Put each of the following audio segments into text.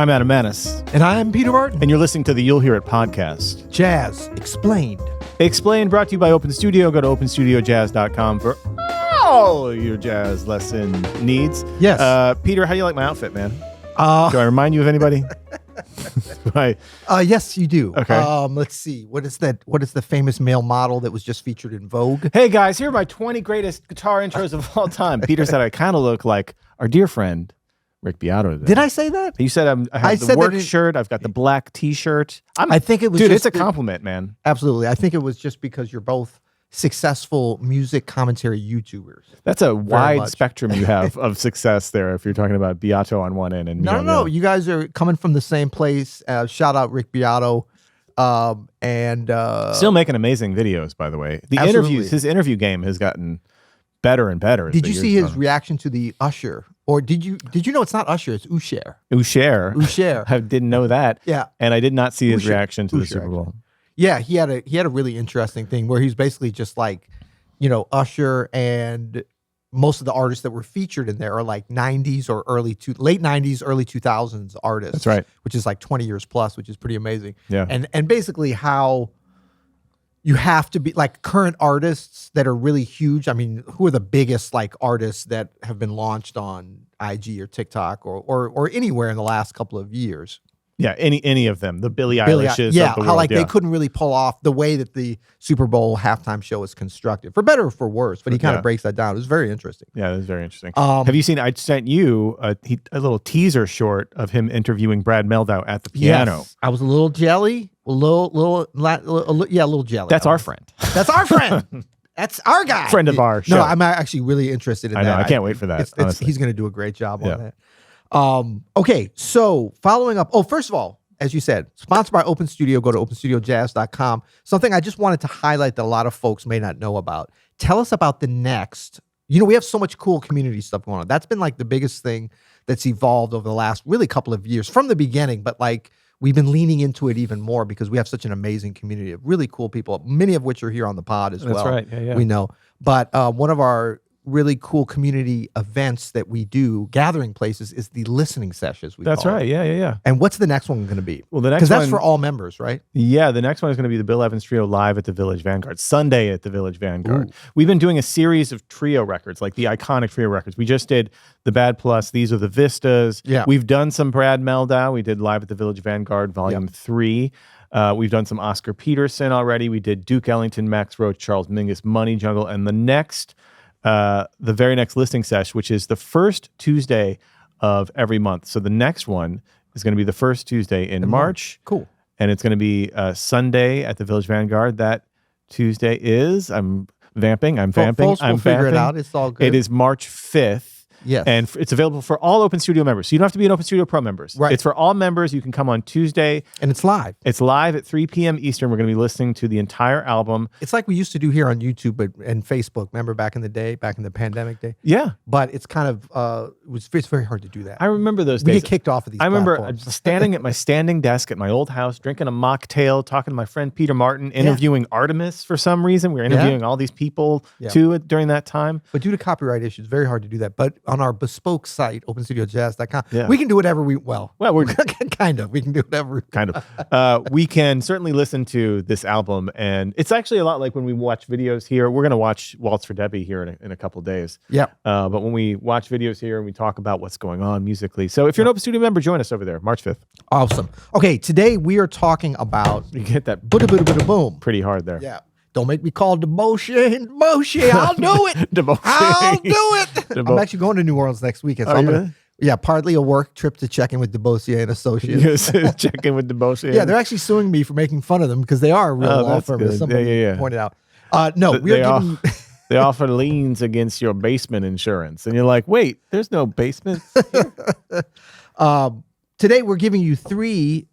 I'm Adam Manis. And I'm Peter Martin. And you're listening to the You'll Hear It podcast. Jazz Explained. Explained, brought to you by Open Studio. Go to openstudiojazz.com for all your jazz lesson needs. Yes. Peter, how do you like my outfit, man? Do I remind you of anybody? Right. Yes, you do. Okay. Let's see. What is that? What is the famous male model that was just featured in Vogue? Hey, guys, here are my 20 greatest guitar intros of all time. Peter said I kind of look like our dear friend, Rick Beato. Did I say that? You said I have the work shirt. I've got the black T-shirt. I think it was dude, it's a compliment, man. Absolutely. I think it was just because you're both successful music commentary YouTubers. That's a wide spectrum you have of success there if you're talking about Beato on one end and me on the other. You guys are coming from the same place. Shout out Rick Beato. Still making amazing videos, by the way. His interview game has gotten better and better. Did you see his reaction to the Usher? Or did you know it's not Usher, it's Usher. Usher. I didn't know that. Yeah. And I did not see his reaction to the Super Bowl. Yeah, he had a really interesting thing where he's basically just like, Usher, and most of the artists that were featured in there are like 90s or late 90s, early 2000s artists. That's right. Which is like 20 years plus, which is pretty amazing. Yeah. And basically how you have to be like current artists that are really huge. I mean, who are the biggest like artists that have been launched on IG or TikTok or anywhere in the last couple of years? Yeah, any of them, the Billie Eilishes of the world. How they couldn't really pull off the way that the Super Bowl halftime show is constructed, for better or for worse. But he kind of breaks that down. It was very interesting. Yeah, it was very interesting. Have you seen? I sent you a little teaser short of him interviewing Brad Mehldau at the piano. Yes, I was a little jelly, a little jelly. That's our friend. That's our friend. That's our guy. Friend of ours. No, I'm actually really interested in that. I know. I can't wait for that. He's going to do a great job on that. Okay, so following up. Oh, first of all, as you said, sponsored by Open Studio. Go to openstudiojazz.com. Something I just wanted to highlight that a lot of folks may not know about. Tell us about the next. We have so much cool community stuff going on. That's been like the biggest thing that's evolved over the last really couple of years from the beginning, but like we've been leaning into it even more because we have such an amazing community of really cool people, many of which are here on the pod as well. That's right. Yeah. We know. But one of our really cool community events that we do, gathering places, is the listening sessions. That's right. Yeah. And what's the next one going to be? Well, the next because that's for all members, right? Yeah, the next one is going to be the Bill Evans Trio live at the Village Vanguard, Sunday at the Village Vanguard. Ooh. We've been doing a series of trio records, like the iconic trio records. We just did the Bad Plus. These are the Vistas. Yeah. We've done some Brad Mehldau. We did live at the Village Vanguard, Volume 3. We've done some Oscar Peterson already. We did Duke Ellington, Max Roach, Charles Mingus, Money Jungle, and the very next listening session, which is the first Tuesday of every month. So the next one is going to be the first Tuesday in March. Cool. And it's going to be Sunday at the Village Vanguard. That Tuesday is, I'm vamping. Folks will figure it out. It's all good. It is March 5th. Yes. And it's available for all Open Studio members. So you don't have to be an Open Studio Pro members. Right. It's for all members. You can come on Tuesday. And it's live. It's live at 3 p.m. Eastern. We're going to be listening to the entire album. It's like we used to do here on YouTube and Facebook. Remember back in the day, back in the pandemic day? Yeah. But it's kind of, it's very hard to do that. I remember those we days. get kicked off of these I remember platforms. standing at my standing desk at my old house, drinking a mocktail, talking to my friend Peter Martin, interviewing Artemis for some reason. We were interviewing all these people too during that time. But due to copyright issues, very hard to do that. But on our bespoke site, openstudiojazz.com, we can do whatever we're kind of. We can do whatever. Kind of. We can certainly listen to this album, and it's actually a lot like when we watch videos here. We're going to watch Waltz for Debbie here in a couple of days. Yeah. But when we watch videos here and we talk about what's going on musically. So if you're an Open Studio member, join us over there, March 5th. Awesome. Okay, today we are talking about... You get that boom. Pretty hard there. Yeah. Don't make me call Demotion. I'll do it. I'll do it. I'm actually going to New Orleans next weekend. So partly a work trip to check in with DeBossier and Associates. Yes, check in with DeBossier. Yeah, they're actually suing me for making fun of them because they are a real law firm, as somebody pointed out. They offer liens against your basement insurance. And you're like, wait, there's no basement here. Today, we're giving you 3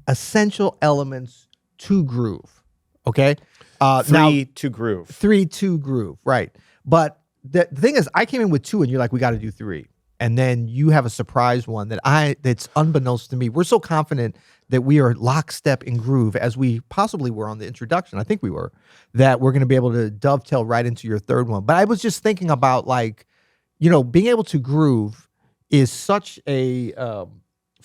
essential elements to groove. Okay? 3 to groove. 3 to groove, right. But the thing is, I came in with 2 and you're like, we got to do 3. And then you have a surprise one that's unbeknownst to me. We're so confident that we are lockstep in groove, as we possibly were on the introduction. I think we were, that we're going to be able to dovetail right into your third one. But I was just thinking about, like, being able to groove is such a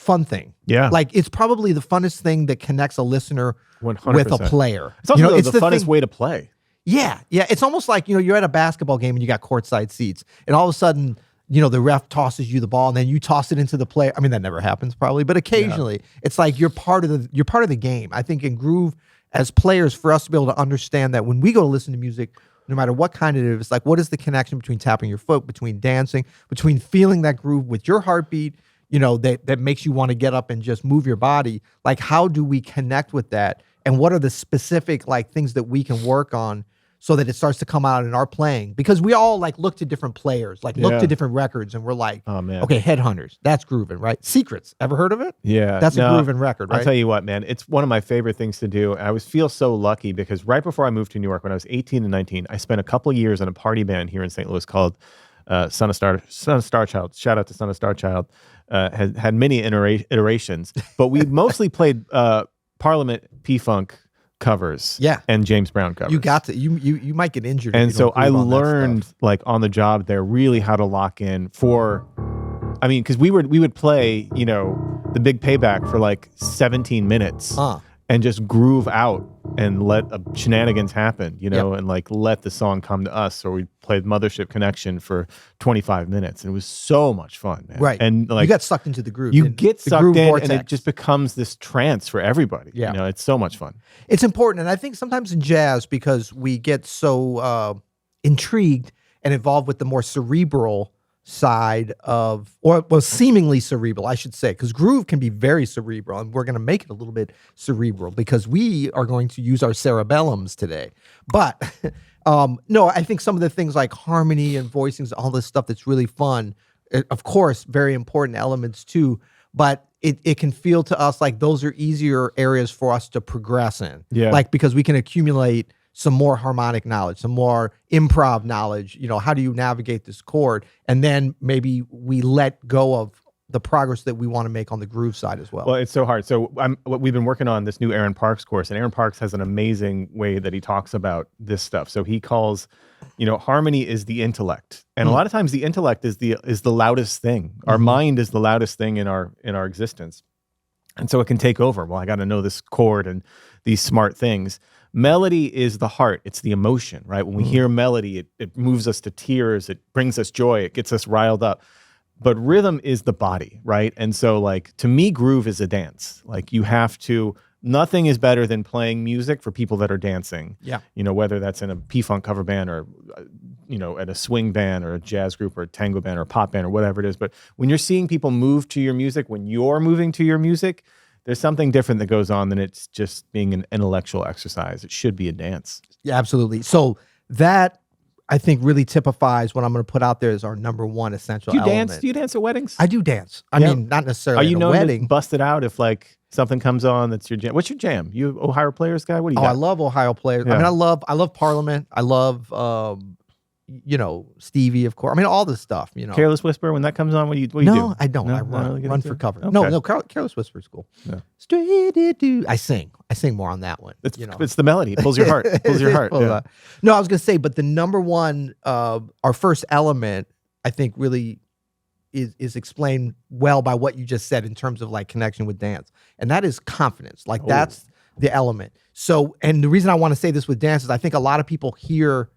fun thing. Yeah. Like it's probably the funnest thing that connects a listener 100%. with a player. It's also it's the funnest way to play. Yeah. It's almost like, you're at a basketball game and you got courtside seats, and all of a sudden, the ref tosses you the ball and then you toss it into the player. I mean, that never happens probably, but occasionally it's like you're part of the game. I think in Groove, as players, for us to be able to understand that when we go to listen to music, no matter what kind it is, it's like, what is the connection between tapping your foot, between dancing, between feeling that groove with your heartbeat, that makes you want to get up and just move your body? Like, how do we connect with that? And what are the specific things that we can work on so that it starts to come out in our playing? Because we all look to different players, look to different records, and we're like, oh man, okay, Headhunters, that's grooving, right? Secrets, ever heard of it? Yeah, that's a grooving record, right? I'll tell you what, man, it's one of my favorite things to do. I always feel so lucky because right before I moved to New York, when I was 18 and 19, I spent a couple of years in a party band here in St. Louis called Son of Star Child. Shout out to Son of Star Child. Had many iterations, but we mostly played Parliament P-Funk covers, and James Brown covers. You got to you might get injured. And so I learned on the job there really how to lock in for. I mean, because we would play the Big Payback for 17 minutes and just groove out and let shenanigans happen, and let the song come to us. Or we played Mothership Connection for 25 minutes, and it was so much fun, man. Right, and you got sucked into the groove. You get sucked in, vortex. and it just becomes this trance for everybody. Yeah, it's so much fun. It's important, and I think sometimes in jazz, because we get so intrigued and involved with the more cerebral side of, or seemingly cerebral, I should say, because groove can be very cerebral, and we're going to make it a little bit cerebral because we are going to use our cerebellums today. But no, I think some of the things like harmony and voicings, all this stuff that's really fun, of course, very important elements too, but it can feel to us like those are easier areas for us to progress in. Yeah. Because we can accumulate some more harmonic knowledge, some more improv knowledge. How do you navigate this chord? And then maybe we let go of the progress that we want to make on the groove side as well. Well, it's so hard. So we've been working on this new Aaron Parks course, and Aaron Parks has an amazing way that he talks about this stuff. So he calls, harmony is the intellect. And a lot of times the intellect is the loudest thing. Our mind is the loudest thing in our existence. And so it can take over. Well, I got to know this chord and these smart things. Melody is the heart. It's the emotion, right? When we hear melody, it moves us to tears. It brings us joy. It gets us riled up. But rhythm is the body, right? And so to me, groove is a dance. You have to, nothing is better than playing music for people that are dancing. Yeah. Whether that's in a P-Funk cover band or, at a swing band or a jazz group or a tango band or a pop band or whatever it is. But when you're seeing people move to your music, when you're moving to your music, there's something different that goes on than it's just being an intellectual exercise. It should be a dance. Yeah, absolutely. So that, I think, really typifies what I'm going to put out there as our number one essential element. Do you dance at weddings? I do dance. I mean, not necessarily at a wedding. To bust it out if something comes on that's your jam? What's your jam? You Ohio Players guy? What do you got? I love Ohio Players. Yeah. I mean, I love Parliament. I love Stevie, of course. I mean, all this stuff, Careless Whisper, when that comes on, what do you do? No, I don't. No, I run for cover. Okay. No, Careless Whisper is cool. Yeah. I sing more on that one. It's the melody. It pulls your heart. It pulls your heart. Yeah. No, I was going to say, but the number one, our first element, I think really is explained well by what you just said in terms of connection with dance. And that is confidence. That's the element. So, and the reason I want to say this with dance is I think a lot of people hear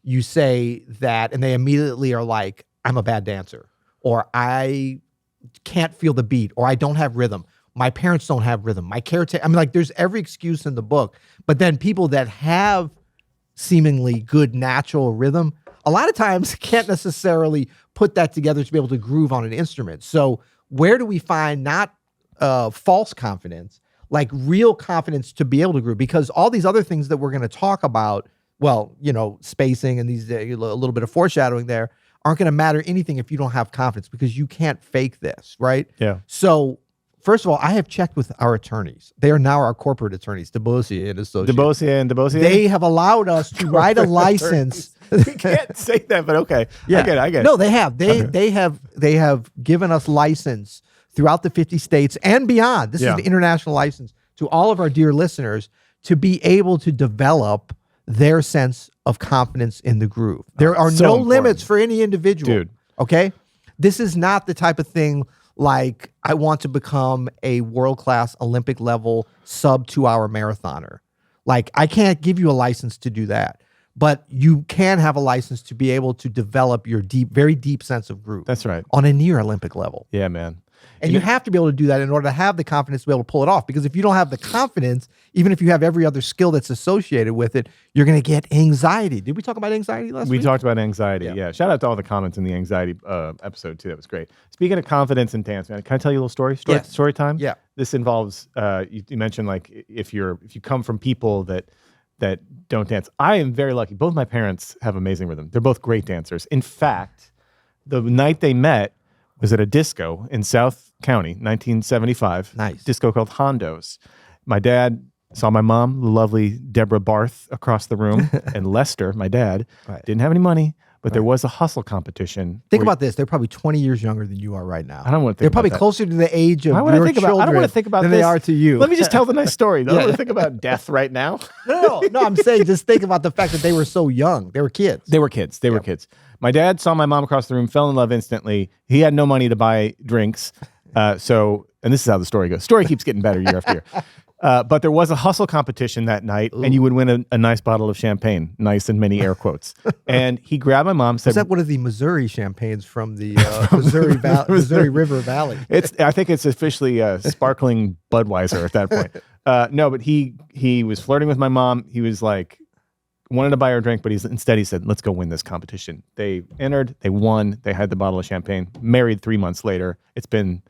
you say that and they immediately are like, I'm a bad dancer, or I can't feel the beat, or I don't have rhythm. My parents don't have rhythm. My caretaker, there's every excuse in the book. But then people that have seemingly good natural rhythm, a lot of times can't necessarily put that together to be able to groove on an instrument. So where do we find not false confidence, real confidence to be able to groove? Because all these other things that we're going to talk about, spacing and these a little bit of foreshadowing there, aren't going to matter anything if you don't have confidence, because you can't fake this, right? Yeah. So first of all, I have checked with our attorneys. They are now our corporate attorneys, DeBossier and Associates. DeBossier. They have allowed us to write a license. You can't say that, but okay. Yeah. I get it. No, they have. They have given us license throughout the 50 states and beyond. This is an international license to all of our dear listeners to be able to develop their sense of confidence in the groove. There are no limits for any individual. Dude. Okay? This is not the type of thing like I want to become a world-class Olympic level sub 2-hour marathoner. Like I can't give you a license to do that, but you can have a license to be able to develop your very deep sense of groove. That's right. On a near Olympic level. Yeah, man. And you have to be able to do that in order to have the confidence to be able to pull it off. Because if you don't have the confidence, even if you have every other skill that's associated with it, you're going to get anxiety. Did we talk about anxiety last week? We talked about anxiety. Yeah. Shout out to all the comments in the anxiety episode too. That was great. Speaking of confidence and dance, man, can I tell you a little story? Story time? Yeah. This involves, you mentioned like if you come from people that don't dance. I am very lucky. Both my parents have amazing rhythm. They're both great dancers. In fact, the night they met was at a disco in South County, 1975. Nice. Disco called Hondo's. My dad saw my mom, the lovely Deborah Barth, across the room, and Lester, my dad, didn't have any money, but there was a hustle competition. Think about this. They're probably 20 years younger than you are right now. I don't want to think They're probably about that. closer to the age of your children I don't want to think about than this. they are to you. Let me just tell the nice story. I don't want to think about death right now. No, I'm saying just think about the fact that they were so young. They were kids. They were kids. My dad saw my mom across the room, fell in love instantly. He had no money to buy drinks. And this is how the story goes. Story keeps getting better year after year. But there was a hustle competition that night, and you would win a nice bottle of champagne, nice in many air quotes. And he grabbed my mom, said, "Was that one of the Missouri champagnes from the Missouri River Valley?" I think it's officially sparkling Budweiser at that point. No, but he was flirting with my mom. He was like, wanted to buy her a drink, but instead he said, let's go win this competition. They entered, they won, they had the bottle of champagne, married 3 months later. It's been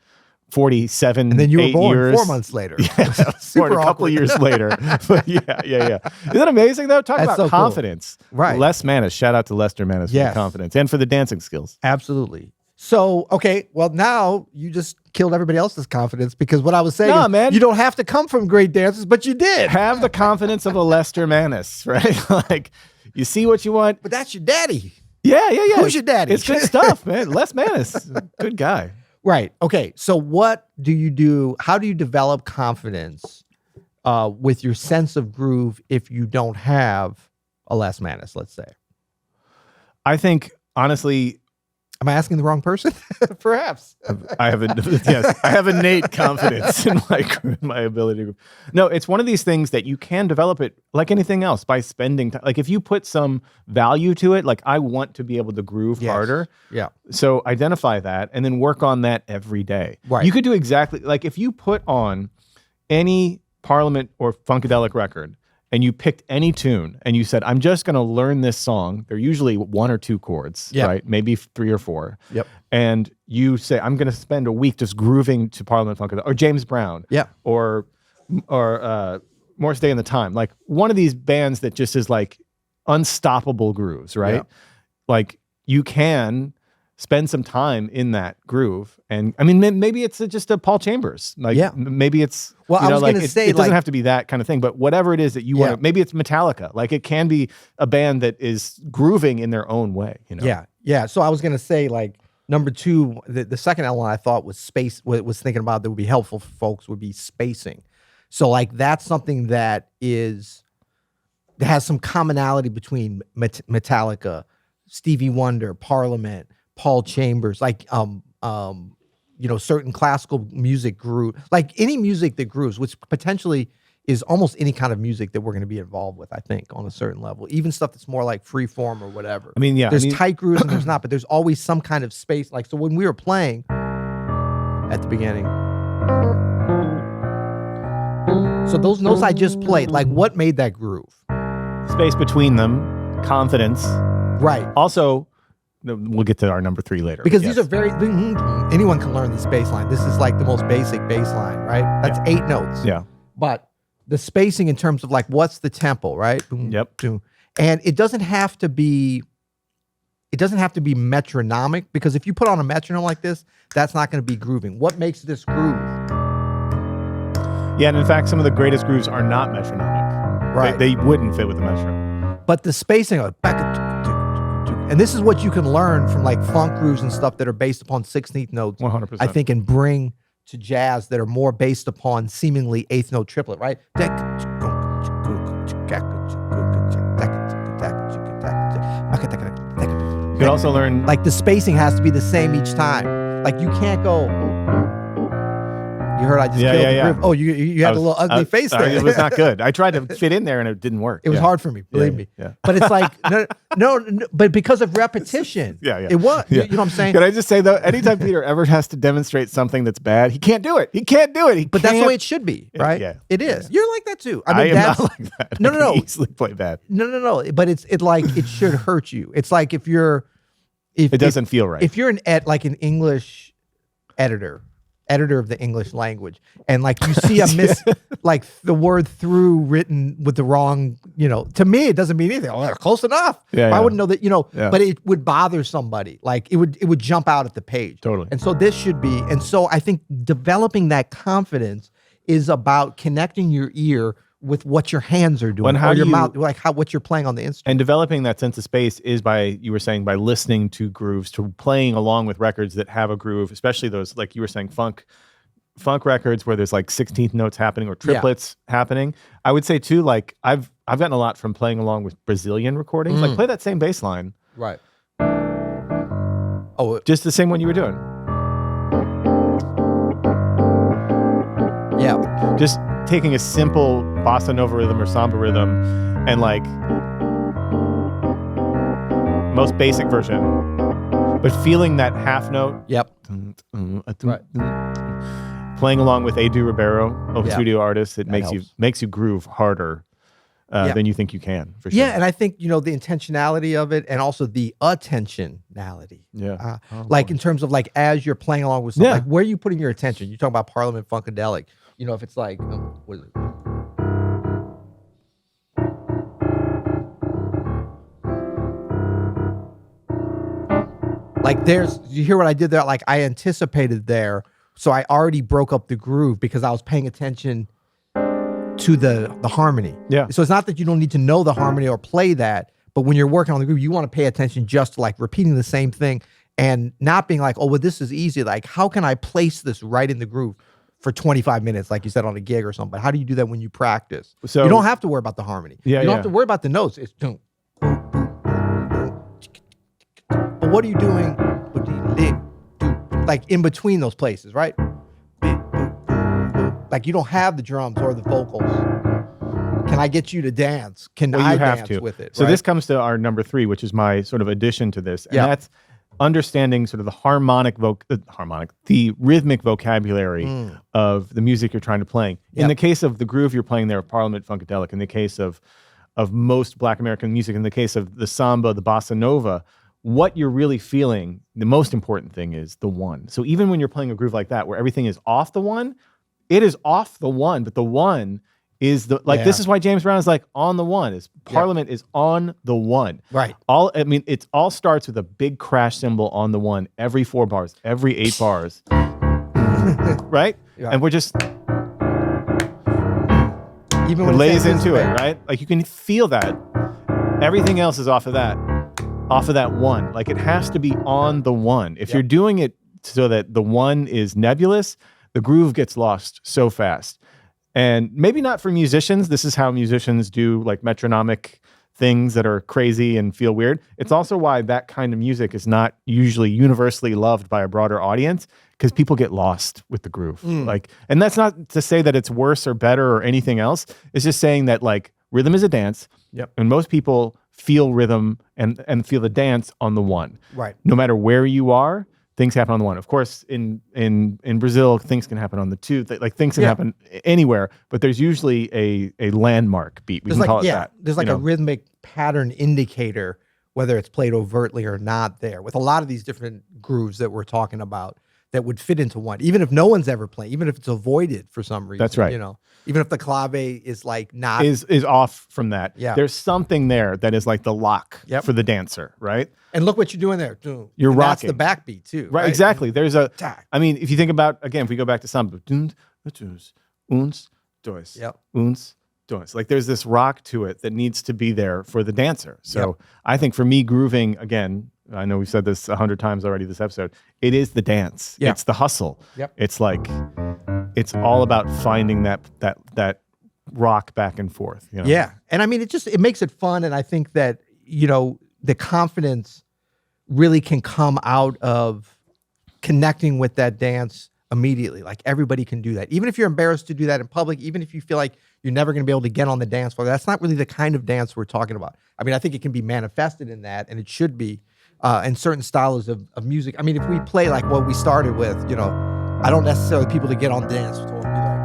47 and then you were born years. 4 months later. Yeah, Super born a couple of years later. But yeah. Isn't that amazing though? Talk That's about so confidence. Cool. Right. Les Manis. Shout out to Lester Manis for the confidence and for the dancing skills. Absolutely. So, okay, well, now you just killed everybody else's confidence because what I was saying is man. You don't have to come from great dancers, but you did. Have the confidence of a Lester Manis, right? Like, you see what you want. But that's your daddy. Yeah. Who's your daddy? It's good stuff, man. Les Manis. Good guy. Right. Okay. So what do you do? How do you develop confidence with your sense of groove if you don't have a Les Manis, let's say? I think, honestly... Am I asking the wrong person? Perhaps. I have innate confidence in my ability to. No, it's one of these things that you can develop it like anything else by spending time. Like if you put some value to it, like I want to be able to groove harder. Yeah. So identify that and then work on that every day. Right. You could do exactly like if you put on any Parliament or Funkadelic record and you picked any tune and you said, I'm just going to learn this song. They're usually 1 or 2 chords, right? Maybe 3 or 4. Yep. And you say, I'm going to spend a week just grooving to Parliament Funkadelic or James Brown. Yeah. Or Morris Day and the Time. Like one of these bands that just is like unstoppable grooves, right? Yeah. Like you can spend some time in that groove. And I mean, maybe it's just a Paul Chambers. Like maybe it's, well, I was going to say, it doesn't have to be that kind of thing, but whatever it is that you want to, maybe it's Metallica. Like it can be a band that is grooving in their own way, you know? Yeah. Yeah. So I was going to say like number 2, the second element I thought was space, was thinking about that would be helpful for folks would be spacing. So like that's something that has some commonality between Metallica, Stevie Wonder, Parliament, Paul Chambers, like certain classical music groove, like any music that grooves, which potentially is almost any kind of music that we're going to be involved with, I think, on a certain level, even stuff that's more like free form or whatever. I mean, there's tight grooves and there's not, but there's always some kind of space. Like, so when we were playing at the beginning, so those notes I just played, like what made that groove? Space between them, confidence. Right. Also, we'll get to our number 3 later. Because these are very, anyone can learn this bass line. This is like the most basic bass line, right? That's 8 notes. Yeah. But the spacing in terms of like, what's the tempo, right? Yep. And it doesn't have to be metronomic, because if you put on a metronome like this, that's not going to be grooving. What makes this groove? Yeah, and in fact, some of the greatest grooves are not metronomic. Right. They wouldn't fit with a metronome. But the spacing, and this is what you can learn from like funk grooves and stuff that are based upon 16th notes. 100%. I think, and bring to jazz that are more based upon seemingly 8th note triplet, right? You can also learn like the spacing has to be the same each time. Like you can't go. You heard I just killed the groove. Oh, you had a little ugly face there. It was not good. I tried to fit in there and it didn't work. It was hard for me, believe me. Yeah. But it's like no, but because of repetition. Yeah. It was. You know what I'm saying? Can I just say though, anytime Peter ever has to demonstrate something that's bad, he can't do it. He can't do it. But that's the way it should be, right? Yeah. It is. You're like that too. I mean, that's not like that. No. I can easily play bad. No. But it like it should hurt you. It's like if it doesn't feel right. If you're an English editor of the English language, and like you see like the word through written with the wrong, to me it doesn't mean anything. Oh, close enough. I wouldn't know that, but it would bother somebody. Like it would jump out at the page. Totally. And so this should be, and so I think developing that confidence is about connecting your ear with what your hands are doing, or your mouth, like what you're playing on the instrument. And developing that sense of space is by listening to grooves, to playing along with records that have a groove, especially those, like you were saying, funk records where there's like 16th notes happening or triplets happening. I would say too, like I've gotten a lot from playing along with Brazilian recordings. Like play that same bass line. Right. Oh, just the same one you were doing. Yeah. Just taking a simple bossa nova rhythm or samba rhythm and like most basic version, but feeling that half note. Yep. Right. Playing along with Edu Ribeiro, Open Studio artist, it makes you groove harder than you think you can. For sure. Yeah, and I think the intentionality of it, and also the attentionality. Yeah. Like in terms of like as you're playing along with something, like where are you putting your attention? You're talking about Parliament Funkadelic. If it's like, what is it? Like you hear what I did there? Like I anticipated there. So I already broke up the groove because I was paying attention to the harmony. Yeah. So it's not that you don't need to know the harmony or play that, but when you're working on the groove, you want to pay attention just to like repeating the same thing and not being like, oh, well, this is easy. Like, how can I place this right in the groove for 25 minutes, like you said, on a gig or something? But how do you do that when you practice? So you don't have to worry about the harmony. You don't have to worry about the notes. It's boom, boom, boom, boom. But what are you doing? Like in between those places, right? Like you don't have the drums or the vocals. Can I get you to dance? Can I dance with it? So this comes to our number 3, which is my sort of addition to this, and that's understanding sort of the rhythmic vocabulary of the music you're trying to play. In the case of the groove you're playing there, Parliament Funkadelic. In the case of most Black American music, in the case of the samba, the bossa nova, what you're really feeling, the most important thing is the one. So even when you're playing a groove like that, where everything is off the one, it is off the one, but the one is this is why James Brown is like on the one. Is Parliament is on the one. Right. It all starts with a big crash cymbal on the one every 4 bars, every 8 bars. Right? Yeah. And we're just even when it lays into it, right? Like you can feel that. Everything else is off of that one. Like it has to be on the one. If you're doing it so that the one is nebulous, the groove gets lost so fast. And maybe not for musicians. This is how musicians do like metronomic things that are crazy and feel weird. It's also why that kind of music is not usually universally loved by a broader audience, because people get lost with the groove. And that's not to say that it's worse or better or anything else. It's just saying that like rhythm is a dance. Yep. And most people feel rhythm and feel the dance on the one. Right. No matter where you are, things happen on the one. Of course, in Brazil, things can happen on the 2. Like things can happen anywhere, but there's usually a landmark beat. We can call it that. There's like a rhythmic pattern indicator, whether it's played overtly or not there, with a lot of these different grooves that we're talking about that would fit into one, even if no one's ever playing, even if it's avoided for some reason. That's right. Even if the clave is like not is off from that. Yeah. There's something there that is like the lock for the dancer, right? And look what you're doing there. You're rocking. That's the backbeat too. Right, exactly. There's I mean, if you think about, again, if we go back to samba, uns, dois. Yep. Uns, dois. Like there's this rock to it that needs to be there for the dancer. So I think for me, grooving, again, I know we've said this 100 times already this episode, it is the dance. Yeah. It's the hustle. Yep. It's like, it's all about finding that rock back and forth. Yeah. And I mean, it makes it fun. And I think that, the confidence really can come out of connecting with that dance immediately. Like everybody can do that. Even if you're embarrassed to do that in public, even if you feel like you're never going to be able to get on the dance floor, that's not really the kind of dance we're talking about. I mean, I think it can be manifested in that, and it should be in certain styles of music. I mean, if we play like what we started with, you know, I don't necessarily people to get on the dance floor and be like,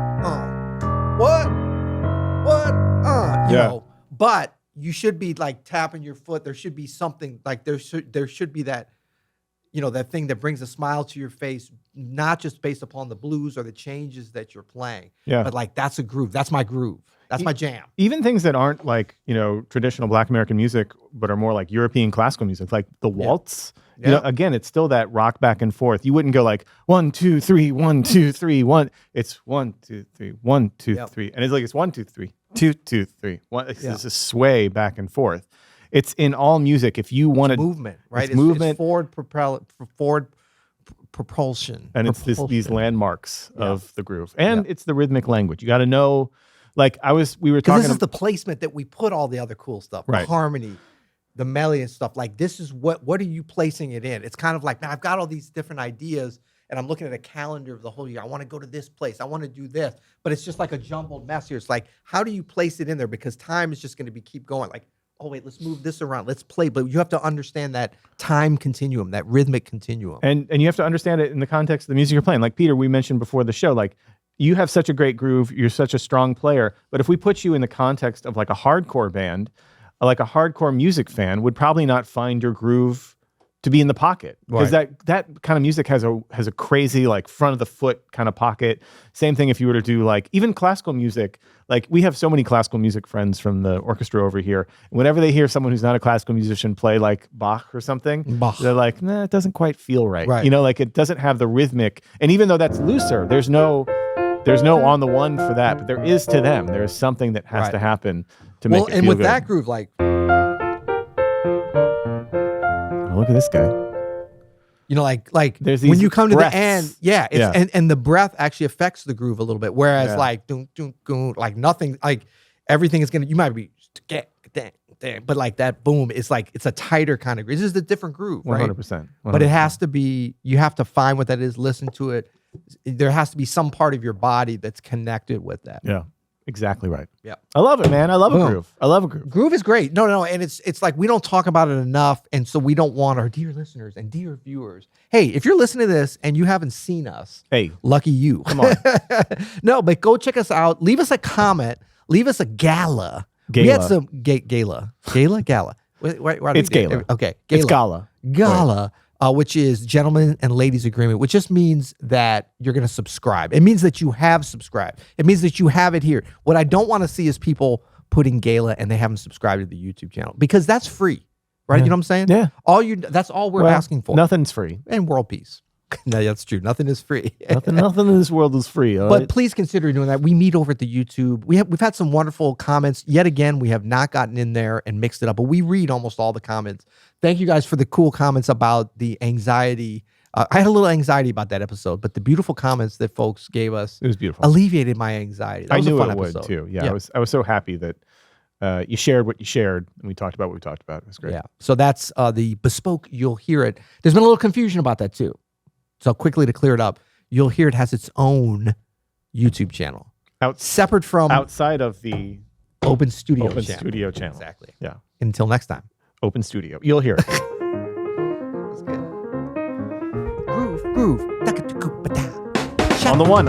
you know, but you should be like tapping your foot. There should be something like there should be that, you know, that thing that brings a smile to your face, not just based upon the blues or the changes that you're playing, but like that's a groove. That's my groove. That's my jam. Even things that aren't like, you know, traditional Black American music, but are more like European classical music, like the waltz. You know, again, it's still that rock back and forth. You wouldn't go like 1, 2, 3, 1, 2, 3, 1. It's 1, 2, 3, 1, 2, 3, and it's like it's 1, 2, 3, 2, 2, 3. One. It's just a sway back and forth. It's in all music. If you want to movement, right? It's movement, it's forward propulsion, and it's these landmarks of the groove, and it's the rhythmic language. You got to know. Like we were talking. This is the placement that we put all the other cool stuff, the harmony, the melody and stuff. Like this is what are you placing it in? It's kind of like, man, I've got all these different ideas, and I'm looking at a calendar of the whole year. I want to go to this place. I want to do this, but it's just like a jumbled mess here. It's like, how do you place it in there? Because time is just going to keep going. Like, oh wait, let's move this around. Let's play. But you have to understand that time continuum, that rhythmic continuum, and you have to understand it in the context of the music you're playing. Like Peter, we mentioned before the show, like. You have such a great groove. You're such a strong player. But if we put you in the context of like a hardcore band, like a hardcore music fan would probably not find your groove to be in the pocket, because that kind of music has a crazy like front of the foot kind of pocket. Same thing if you were to do like even classical music. Like we have so many classical music friends from the orchestra over here. Whenever they hear someone who's not a classical musician play like Bach or something, they're like, nah, it doesn't quite feel right. You know, like it doesn't have the rhythmic. And even though that's looser, there's no on the one for that, but there is to them. There is something that has to happen to make it feel and with good. that groove, like, oh, look at this guy. You know, like there's when you come breaths. to the end, and the breath actually affects the groove a little bit. Whereas like dun, dun, dun, like nothing, like everything is gonna. You might be but like that boom is like it's a tighter kind of groove. This is a different groove, right? 100%. But it has to be. You have to find what that is. Listen to it. There has to be some part of your body that's connected with that. Yeah, exactly right. Yeah, I love it, man. I love a groove. I love a groove. Groove is great. No, and it's like we don't talk about it enough, and so we don't want our dear listeners and dear viewers. Hey, if you're listening to this and you haven't seen us, hey, lucky you. Come on. No, but go check us out. Leave us a comment. Leave us a gala. We had some gala. It's gala. Okay, gala. It's gala. Gala. Which is gentlemen and ladies agreement, which just means that you're going to subscribe. It means that you have subscribed. It means that you have it here. What I don't want to see is people putting gala and they haven't subscribed to the YouTube channel, because that's free, right? You know what I'm saying? Yeah. That's all we're asking for. Nothing's free. And world peace. No, that's true. Nothing is free. nothing in this world is free. But please consider doing that. We meet over at the YouTube. We've had some wonderful comments. Yet again, we have not gotten in there and mixed it up, but we read almost all the comments. Thank you guys for the cool comments about the anxiety. I had a little anxiety about that episode, but the beautiful comments that folks gave us, it was beautiful, alleviated my anxiety. That was knew a fun it episode. would too. Yeah, I was so happy that you shared what you shared, and we talked about what we talked about. It was great. Yeah. So that's the bespoke. You'll hear it. There's been a little confusion about that too. So quickly to clear it up, You'll Hear It has its own YouTube channel, separate from outside of the Open Studio channel. Exactly. Yeah. Until next time. Open Studio. You'll hear it. That's good. Groove. On the one.